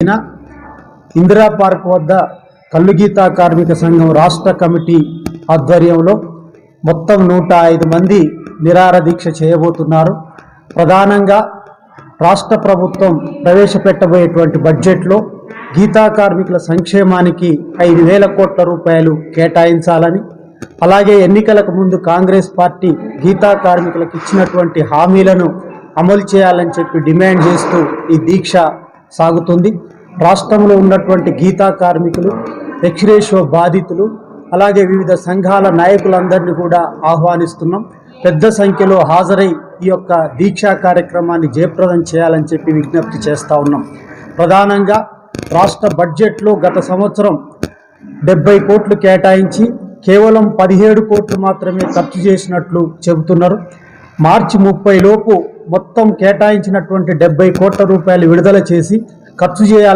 తేదీన ఇందిరా పార్క్ వద్ద కల్లుగీత కార్మిక సంఘం రాష్ట్ర కమిటీ ఆధ్వర్యంలో మొత్తం 105 మంది నిరాహార దీక్ష చేయబోతున్నారు. ప్రధానంగా రాష్ట్ర ప్రభుత్వం ప్రవేశపెట్టబోయేటువంటి బడ్జెట్లో గీతా కార్మికుల సంక్షేమానికి 5,000 కోట్ల రూపాయలు కేటాయించాలని, అలాగే ఎన్నికలకు ముందు కాంగ్రెస్ పార్టీ గీతా కార్మికులకు ఇచ్చినటువంటి హామీలను అమలు చేయాలని చెప్పి డిమాండ్ చేస్తూ ఈ దీక్ష సాగుతుంది. రాష్ట్రంలో ఉన్నటువంటి గీతా కార్మికులు, ఎక్స్‌రేషియో బాధితులు, అలాగే వివిధ సంఘాల నాయకులందరినీ కూడా ఆహ్వానిస్తున్నాం. పెద్ద సంఖ్యలో హాజరై ఈ యొక్క దీక్షా కార్యక్రమాన్ని జయప్రదం చేయాలని చెప్పి విజ్ఞప్తి చేస్తూ ఉన్నాం. ప్రధానంగా రాష్ట్ర బడ్జెట్లో గత సంవత్సరం 70 కోట్లు కేటాయించి కేవలం 17 కోట్లు మాత్రమే ఖర్చు చేసినట్లు చెబుతున్నారు. మార్చి 30 లోపు మొత్తం కేటాయించినటువంటి 70 కోట్ల రూపాయలు విడుదల చేసి ఖర్చు చేయాలి.